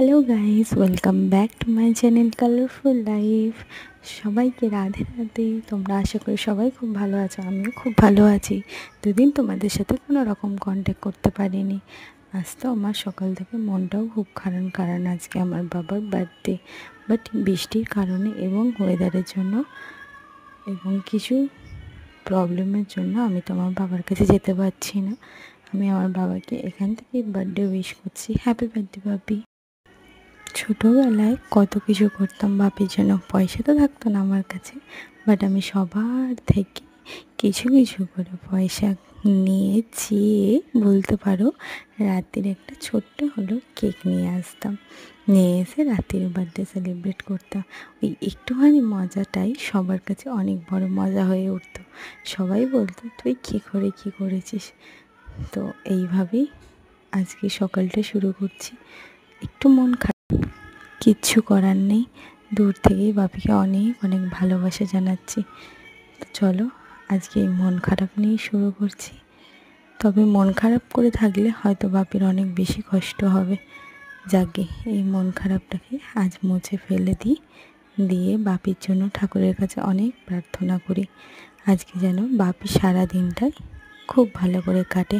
Hello guys, welcome back to my channel colourful life. সবাইকে রাধে রাধে। তোমরা আশা করি সবাই খুব ভালো আছো, আমিও খুব ভালো আছি। দুদিন তোমাদের সাথে কোনো রকম কন্ট্যাক্ট করতে পারিনি। আজ তো আমার সকাল থেকে মনটাও খুব খারাপ, কারণ আজকে আমার বাবার বার্থডে। বাট বৃষ্টির কারণে এবং ওয়েদারের জন্য এবং কিছু প্রবলেমের জন্য আমি তো আমার বাবার কাছে যেতে পারছি না। আমি আমার বাবাকে এখান থেকে বার্থডে উইশ করছি। হ্যাপি বার্থডে বাপি। ছোটোবেলায় কত কিছু করতাম বাপির জন্য, পয়সা তো থাকতো না আমার কাছে, বাট আমি সবার থেকে কিছু কিছু করে পয়সা নিয়ে চেয়ে বলতে পারো রাতের একটা ছোট্ট হলো কেক নিয়ে আসতাম, নিয়ে এসে রাতের বার্থডে সেলিব্রেট করতাম। ওই একটুখানি মজাটাই সবার কাছে অনেক বড় মজা হয়ে উঠতো। সবাই বলতো তুই কী করে কী করেছিস। তো এইভাবেই আজকে সকালটা শুরু করছি। একটু মন খারাপ, কিচ্ছু করার নেই। দূর থেকেই বাপিকে অনেক অনেক ভালোবাসা জানাচ্ছি। তো চলো আজকে এই মন খারাপ নিয়েই শুরু করছি। তবে মন খারাপ করে থাকলে হয়তো বাপির অনেক বেশি কষ্ট হবে। যাকে এই মন খারাপটাকে আজ মুছে ফেলে দিয়ে বাপির জন্য ঠাকুরের কাছে অনেক প্রার্থনা করি আজকে যেন বাপি সারা দিনটাই খুব ভালো করে কাটে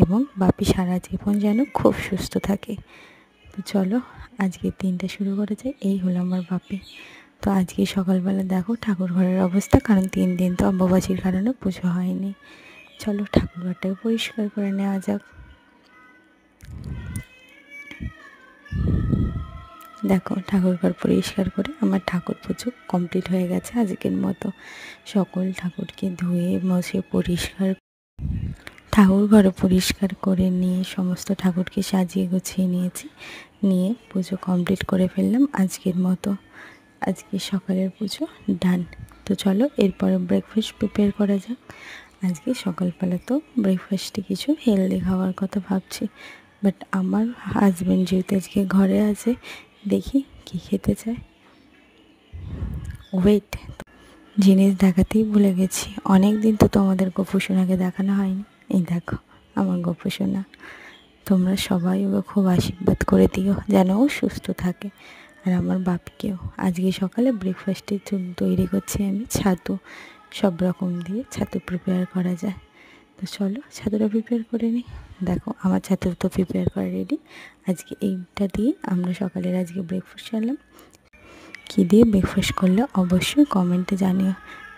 এবং বাপি সারা জীবন যেন খুব সুস্থ থাকে। তো চলো আজকের দিনটা শুরু করা যায়। এই হলো আমার বাপি। তো আজকে সকালবেলা দেখো ঠাকুর ঘরের অবস্থা, কারণ 3 দিন তো অম্বুবাচীর কারণে পুজো হয়নি। চলো ঠাকুর ঘরটাকে পরিষ্কার করে নেওয়া যাক। দেখো ঠাকুর ঘর পরিষ্কার করে আমার ঠাকুর পুজো কমপ্লিট হয়ে গেছে আজকের মতো। সকল ঠাকুরকে ধুয়ে মুছে ঠাকুর ঘর পরিষ্কার করে নিয়ে সমস্ত ঠাকুরকে সাজিয়ে গুছিয়ে নিয়েছি, নিয়ে পুজো কমপ্লিট করে ফেললাম আজকের মতো। আজকে সকালের পুজো ডান। তো চলো এরপরে ব্রেকফাস্ট প্রিপেয়ার করা যাক। আজকে সকালবেলা তো ব্রেকফাস্টে কিছু হেলদি খাওয়ার কথা ভাবছি, বাট আমার হাজব্যান্ড যেহেতু আজকে ঘরে আছে, দেখি কী খেতে চায়। ওয়েট, জিনিস দেখাতেই ভুলে গেছি, অনেক দিন তো তোমাদের গোপুসোনাকে দেখানো হয়নি। এই দেখো আমার গোপুসোনা। তোমরা সবাই ওকে খুব আশীর্বাদ করে দিও যেন ও সুস্থ থাকে, আর আমার বাপিকেও। আজকে সকালে ব্রেকফাস্টে তৈরি করছি আমি ছাতু, সব রকম দিয়ে ছাতু প্রিপেয়ার করা যায়। তো চলো ছাতুটা প্রিপেয়ার করে নিই। দেখো আমার ছাতু তো প্রিপেয়ার করা রেডি। আজকে এইটা দিয়ে আমরা সকালের আজকে ব্রেকফাস্ট করলাম। কী দিয়ে ব্রেকফাস্ট করলে অবশ্যই কমেন্টে জানিও।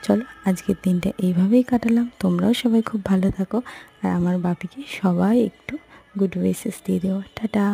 চলো আজকের দিনটা এইভাবেই কাটালাম। তোমরাও সবাই খুব ভালো থাকো, আর আমার বাপিকে সবাই একটু গুড উইশেস দিয়ে দেওয়া। টাটা।